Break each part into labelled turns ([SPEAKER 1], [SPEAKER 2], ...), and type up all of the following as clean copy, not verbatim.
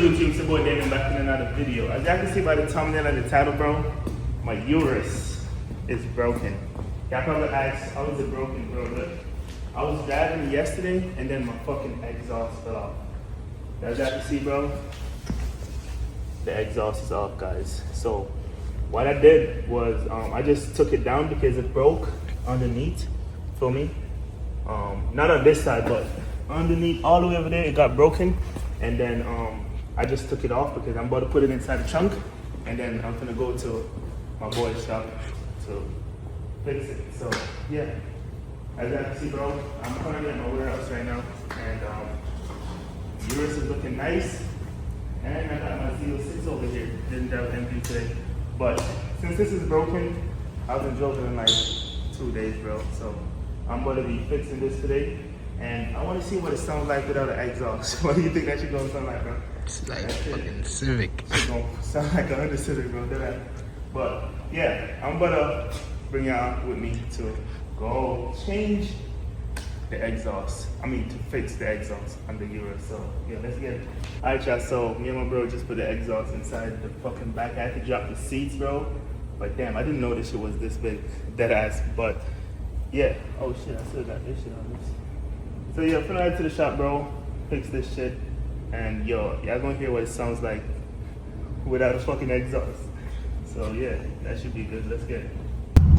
[SPEAKER 1] YouTube, it's your boy David back in another video. As y'all can see by the thumbnail and the title, bro, my Urus is broken. Y'all probably asked, how is it broken, bro? Look, I was driving yesterday and then my fucking exhaust fell off. As y'all can see, bro, the exhaust is off, guys. So what I did was I just took it down because it broke underneath, feel me? Not on this side, but underneath all the way over there, it got broken. And then I just took it off because I'm about to put it inside the trunk. And then I'm gonna go to my boy's shop to fix it. So yeah, as you can see, bro, I'm currently at my warehouse right now. And Urus is looking nice. And I got my Z06 over here. Didn't drive empty today. But since this is broken, I've been driving in like 2 days, bro. So I'm gonna be fixing this today. And I want to see what it sounds like without an exhaust. What do you think that should go sound like, bro?
[SPEAKER 2] It's like fucking Civic.
[SPEAKER 1] It's gonna sound like a Honda Civic, bro. But yeah, I'm gonna bring y'all with me to go change the exhaust. I mean, to fix the exhaust on the Urus. So yeah, let's get it. Alright, y'all. So me and my bro just put the exhaust inside the fucking back. I had to drop the seats, bro. But damn, I didn't know this shit was this big, dead ass. But yeah. Oh shit, I still got this shit on this. So yeah, finna head to the shop, bro. Fix this shit. And yo, y'all gonna hear what it sounds like without a fucking exhaust. So yeah, that should be good. Let's get it.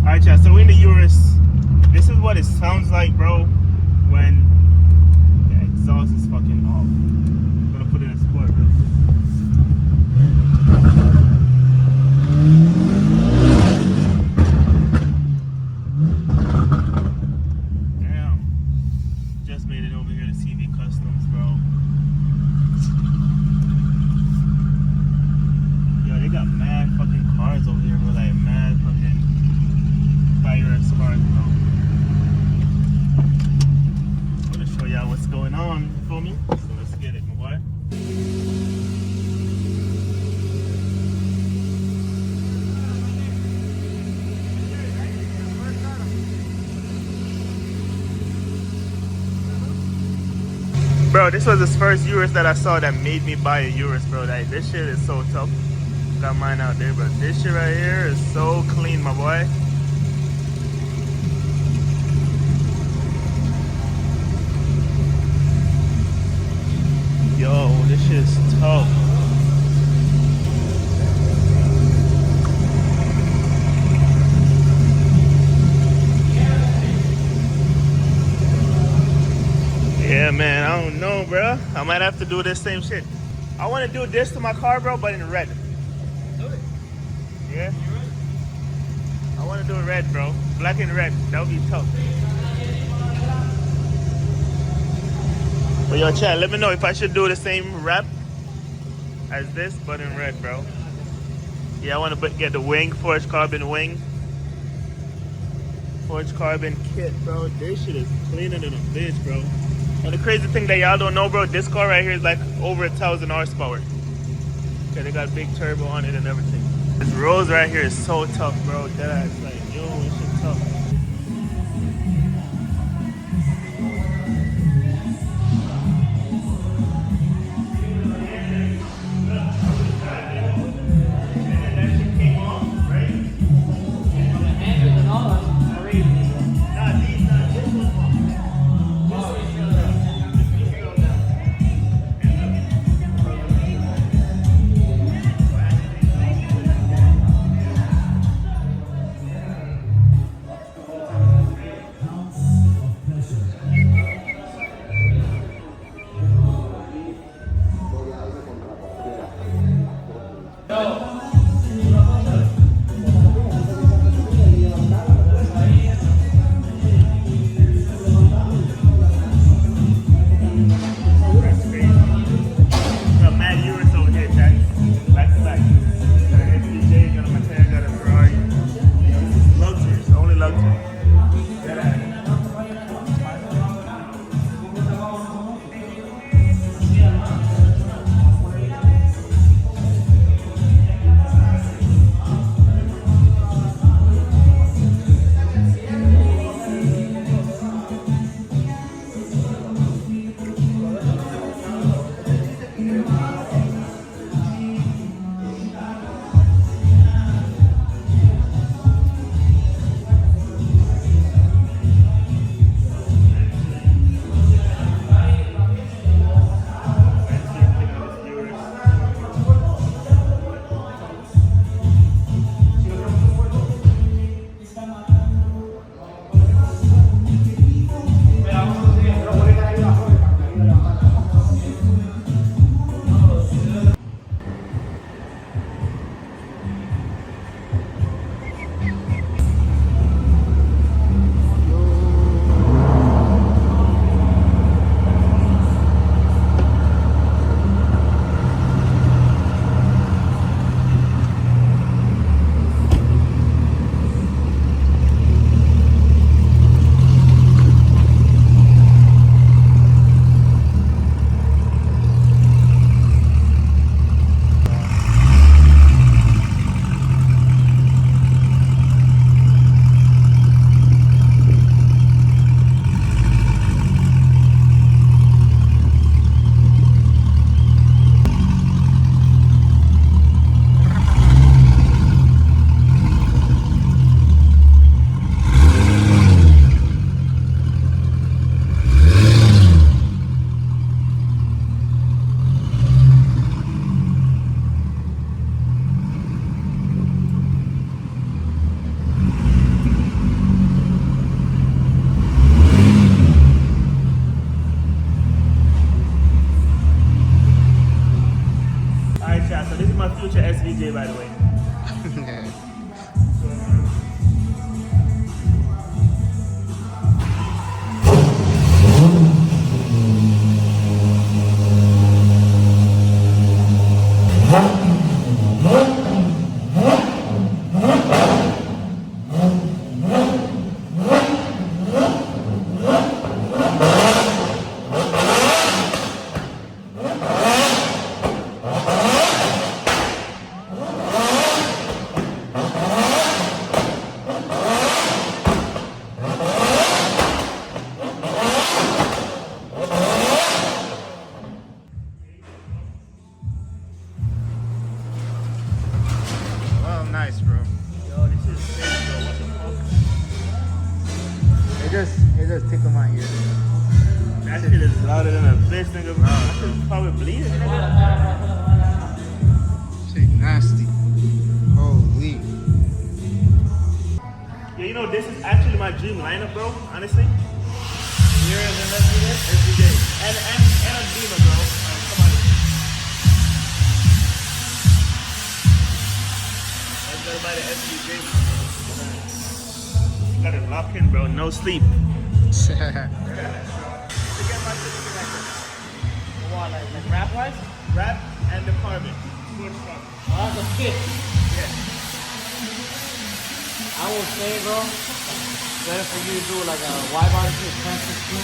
[SPEAKER 1] Alright, y'all, so we're in the Urus. This is what it sounds like, bro, when the exhaust is fucking off. I'm gonna put it in sport real quick. Bro, this was the first Urus that I saw that made me buy a Urus, bro. Like, this shit is so tough. Got mine out there, but this shit right here is so clean, my boy. Yo, this shit is tough. Yeah, man, I don't know, bro. I might have to do this same shit. I want to do this to my car, bro, but in red. Do it. Yeah? I want to do it red, bro. Black and red. That would be tough. But yo, chat, let me know if I should do the same wrap as this, but in red, bro. Yeah, I want to get the wing, forged carbon wing. Forged carbon kit, bro. This shit is cleaner than a bitch, bro. And the crazy thing that y'all don't know, bro, this car right here is like over 1,000 horsepower. Okay, they got big turbo on it and everything. This rose right here is so tough, bro. That's like, yo, this shit tough. future SVJ, by the way.
[SPEAKER 2] Well, nice, bro.
[SPEAKER 1] Yo, this is crazy, bro. What the fuck?
[SPEAKER 2] It just tickled my ear.
[SPEAKER 1] That shit is louder than a bitch, nigga. Bro. I should probably bleed it, nigga.
[SPEAKER 2] Shit nasty. Holy.
[SPEAKER 1] Yeah, you know, this is actually my dream lineup, bro. Honestly.
[SPEAKER 3] Urus and SVJ?
[SPEAKER 1] SVJ. And a Beamer, bro. Come on. Let's go by the SVJ. Got it locked in, bro. No sleep.
[SPEAKER 3] What, like rap wise?
[SPEAKER 1] Wrap and the carbon. Sports carbon.
[SPEAKER 3] Oh, that's a fit.
[SPEAKER 1] Yeah.
[SPEAKER 3] I would say, bro, better for you to do like a wide body fit 10-16.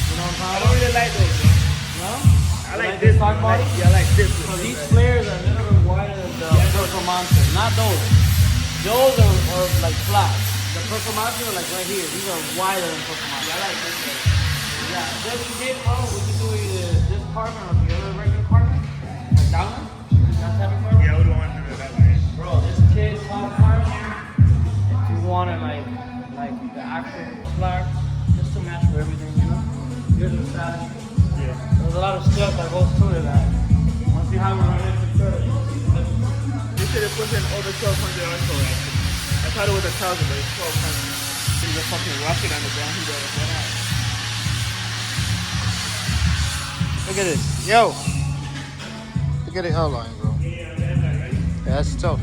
[SPEAKER 3] You know what I'm
[SPEAKER 1] I
[SPEAKER 3] talking
[SPEAKER 1] don't really like those, bro.
[SPEAKER 3] about? No?
[SPEAKER 1] I like
[SPEAKER 3] this
[SPEAKER 1] this
[SPEAKER 3] stock
[SPEAKER 1] one.
[SPEAKER 3] body?
[SPEAKER 1] Yeah, I like this
[SPEAKER 3] So
[SPEAKER 1] one.
[SPEAKER 3] these flares are a little bit wider than the Purple Monster. Not those. Those are like flat. The Purple Monster are like right here. These are wider than Purple Monster.
[SPEAKER 1] I like this one.
[SPEAKER 3] Yeah, this kid, bro, we can do either this carbon or the other regular carbon. Like that one. That type of carbon.
[SPEAKER 1] Yeah, I would want to do it that way.
[SPEAKER 3] Bro, this kid's top carbon. If you wanted like the actual flour, just to match for everything, you know. Here's the salad.
[SPEAKER 1] Yeah.
[SPEAKER 3] There's a lot of stuff that goes through to that. Once you have it right next to it,
[SPEAKER 1] They should have put in over 1,200 also, actually. I thought it was 1,000, but it's 1,200. There's a fucking rocket on the ground. He got it.
[SPEAKER 2] Look at this. Yo. Look at the outline, bro.
[SPEAKER 1] Yeah, right?
[SPEAKER 2] Yeah, that's tough.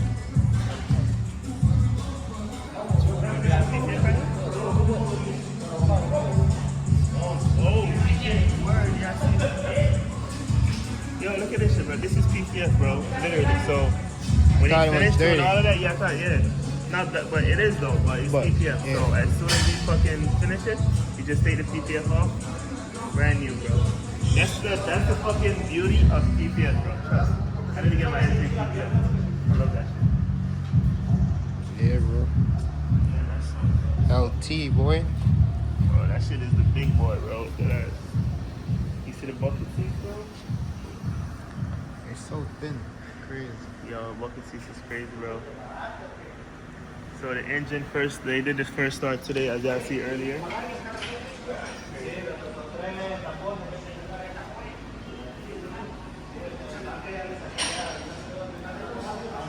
[SPEAKER 1] Yo, look at this shit, bro. This is PPF, bro. Literally. So when
[SPEAKER 2] Thought
[SPEAKER 1] you
[SPEAKER 2] it was
[SPEAKER 1] finish doing
[SPEAKER 2] dirty.
[SPEAKER 1] all of that, yeah, I thought, yeah. Not that, but it is though. But it's
[SPEAKER 2] But,
[SPEAKER 1] PPF.
[SPEAKER 2] yeah.
[SPEAKER 1] So as soon as you fucking finish it, you just take the PPF off. Brand new, bro. That's the fucking beauty of PPF, bro. Trust me. I need to get my entry PPF. I love that shit.
[SPEAKER 2] Yeah, bro. LT, boy.
[SPEAKER 1] Bro, that shit is the big boy, bro. You see the bucket seats, bro?
[SPEAKER 2] It's so thin. Crazy.
[SPEAKER 1] Yo, bucket seats is crazy, bro. So the engine first, they did the first start today, as y'all see earlier.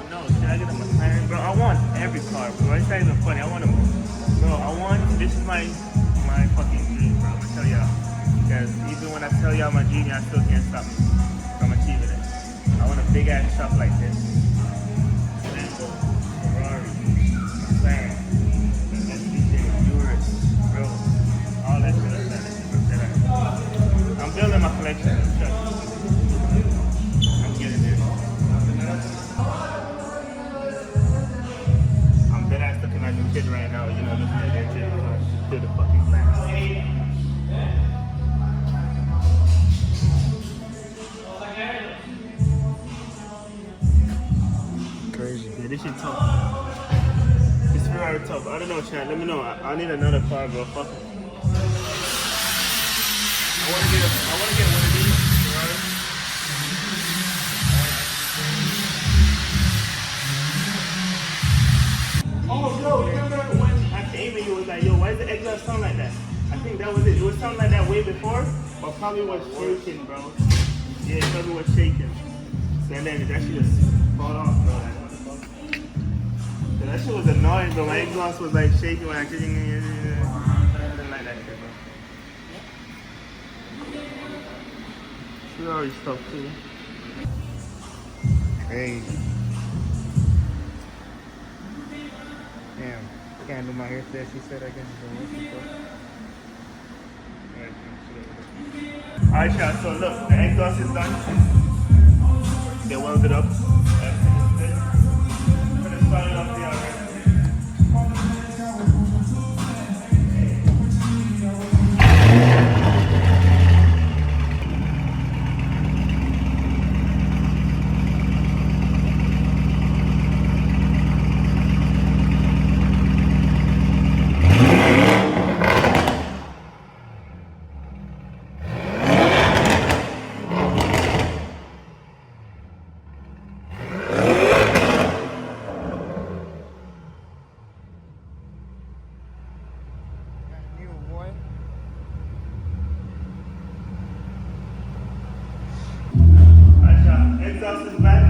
[SPEAKER 1] No, should I get a McLaren? Bro, I want every car, bro. It's not even funny. I want them. Bro, this is my fucking dream, bro. I'm gonna tell y'all. Because even when I tell y'all my dream, y'all still can't stop me from achieving it. I want a big ass shop like this. Lambo, Ferrari, McLaren, SVJ, Urus, bro. All that shit. I'm building my collection. Trust me. I'm getting there. I'm dead ass looking like a kid right now, you know, looking at that shit to the fucking glass.
[SPEAKER 2] Crazy.
[SPEAKER 1] Yeah, this shit tough. This Ferrari tough. I don't know, Chad. Let me know. I need another car, bro. Fuck it. I wanna get one of these Ferrari. Oh, yo, remember when I came and you was like, yo, why does the exhaust sound like that? I think that was it. It was sounding like that way before, but probably was shaking, bro. Yeah, it probably was shaking. So then that shit just fall off, bro. Like, what the fuck? So that shit was annoying, bro. My exhaust was like shaking when I didn't like that shit, bro. Ferrari stuff too.
[SPEAKER 2] Crazy. Damn. Can't do my hair today. She said I can do it.
[SPEAKER 1] Alright, y'all, so look, the exhaust is done. They welded up. Everything is good. I'm gonna start it up there already. Exhaust is back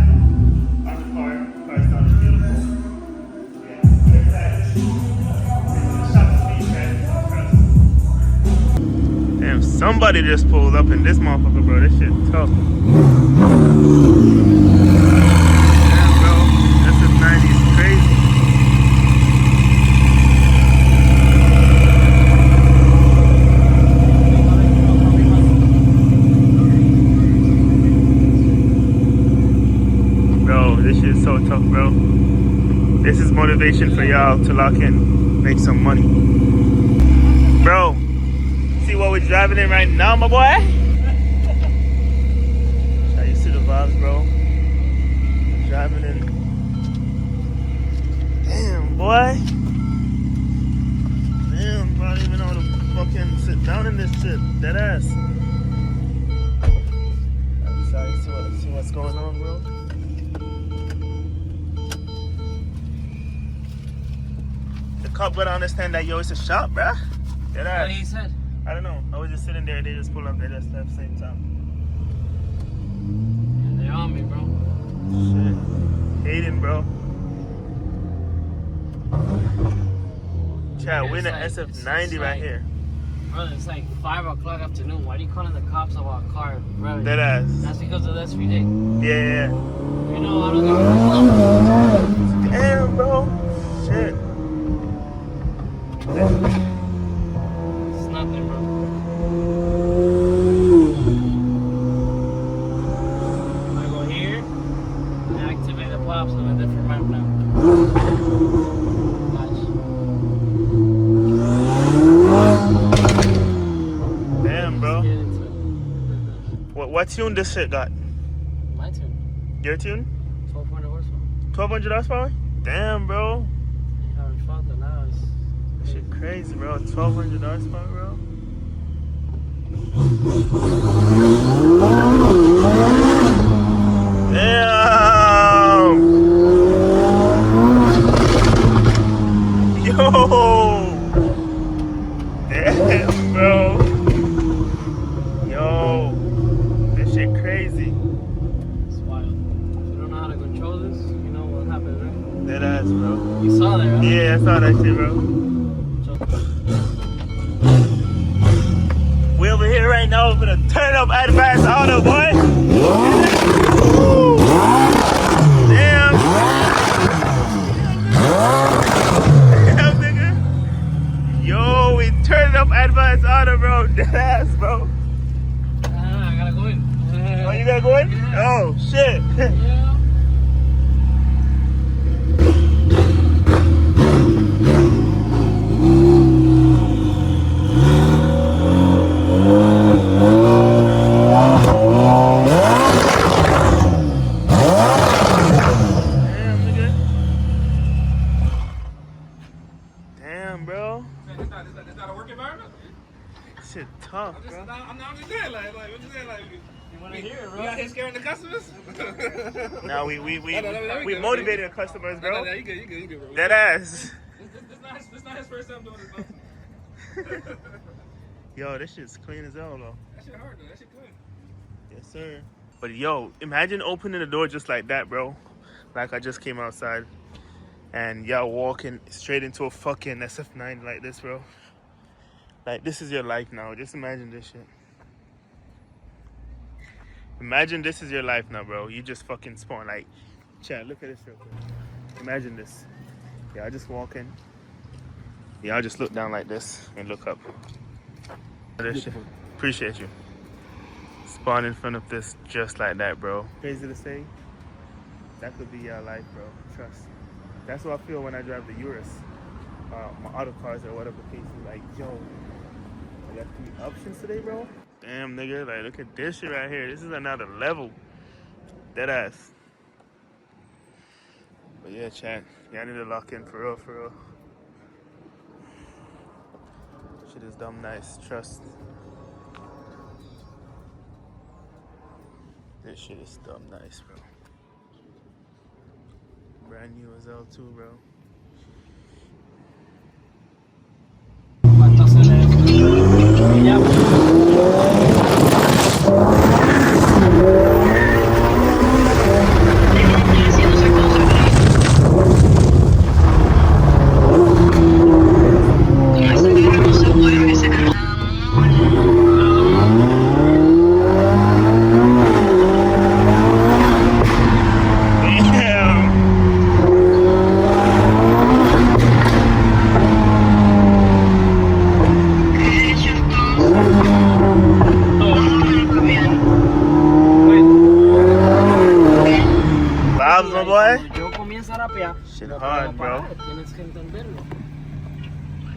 [SPEAKER 1] on the car. Car sounding beautiful. Yeah, I'm excited. Shop speed, man. Damn, somebody just pulled up in this motherfucker, bro. This shit tough. Damn, bro. This is 90s crazy. This shit is so tough, bro. This is motivation for y'all to lock in, make some money. Bro, see what we're driving in right now, my boy? You see the vibes, bro? We're driving in. Damn, boy. Damn, bro, I don't even know how to fucking sit down in this shit. Dead ass. Sorry, see what's going on, bro? Cop gotta understand that, yo, it's a shop, bruh.
[SPEAKER 3] What he said?
[SPEAKER 1] I don't know. I was just sitting there, they just pull up, they just left same time.
[SPEAKER 3] Yeah, they're on me, bro.
[SPEAKER 1] Shit. Hating, bro. Chad, we're in the SF90 right here.
[SPEAKER 3] Brother, it's like 5 o'clock afternoon. Why are you calling the cops about a car, bro?
[SPEAKER 1] Dead ass.
[SPEAKER 3] That's because of this every day.
[SPEAKER 1] Yeah.
[SPEAKER 3] You know, I don't got.
[SPEAKER 1] Damn, bro. Shit.
[SPEAKER 3] It's nothing, bro. I go here, I activate the pops on a different map now. Watch.
[SPEAKER 1] Damn, bro.
[SPEAKER 3] Let's get into it.
[SPEAKER 1] What tune this shit got?
[SPEAKER 3] My tune.
[SPEAKER 1] Your tune?
[SPEAKER 3] 1200 horsepower.
[SPEAKER 1] 1200 horsepower? Damn, bro.
[SPEAKER 3] You haven't felt it now. It's
[SPEAKER 1] Shit crazy, bro. 1200 horsepower, bro. Damn! Yo! Damn, bro. Yo. This shit crazy.
[SPEAKER 3] It's wild. If you don't know how to control this, you know what happens, right?
[SPEAKER 1] Dead ass, bro.
[SPEAKER 3] You saw that, right?
[SPEAKER 1] Yeah, I saw that shit, bro. We over here right now with a turn up advanced auto, boy. Woo. Damn. Damn, nigga. Yo, we turned up advanced auto, bro. Dead ass, bro.
[SPEAKER 3] I gotta go in.
[SPEAKER 1] Oh, you gotta go in?
[SPEAKER 3] Yeah.
[SPEAKER 1] Oh, shit.
[SPEAKER 3] Yeah.
[SPEAKER 1] Shit tough, bro.
[SPEAKER 4] I'm just saying, like, what you saying, like,
[SPEAKER 3] You wanna hear it, bro?
[SPEAKER 4] you out here scaring the customers?
[SPEAKER 1] Now we motivated the customers, bro.
[SPEAKER 4] No, you good, bro.
[SPEAKER 1] Dead ass.
[SPEAKER 4] This not his first time doing this.
[SPEAKER 1] Yo, this shit's clean as hell, though.
[SPEAKER 4] That shit hard, though. That shit clean.
[SPEAKER 1] Yes, sir. But yo, imagine opening the door just like that, bro. Like I just came outside, and y'all walking straight into a fucking SF9 like this, bro. Like, this is your life now. Just imagine this shit. Imagine this is your life now, bro. You just fucking spawn. Like, Chad, look at this real quick. Imagine this. Y'all just walking. Y'all just look down like this and look up. This shit. Appreciate you. Spawn in front of this just like that, bro. Crazy to say. That could be your life, bro. Trust. That's what I feel when I drive the Urus. My auto cars or whatever the case is. Like, yo, I got 3 options today, bro. Damn, nigga. Like, look at this shit right here. This is another level. Dead ass. But yeah, chat. Y'all need to lock in for real, for real. Shit is dumb nice. Trust. This shit is dumb nice, bro. Brand new as hell too, bro.
[SPEAKER 3] ¿Cuánto se le ya?
[SPEAKER 1] Vibes, my boy.
[SPEAKER 3] Yo comienzo a rapear.
[SPEAKER 1] Shit
[SPEAKER 3] no
[SPEAKER 1] hard,
[SPEAKER 3] puedo
[SPEAKER 1] bro.
[SPEAKER 3] parar, tienes que entenderlo.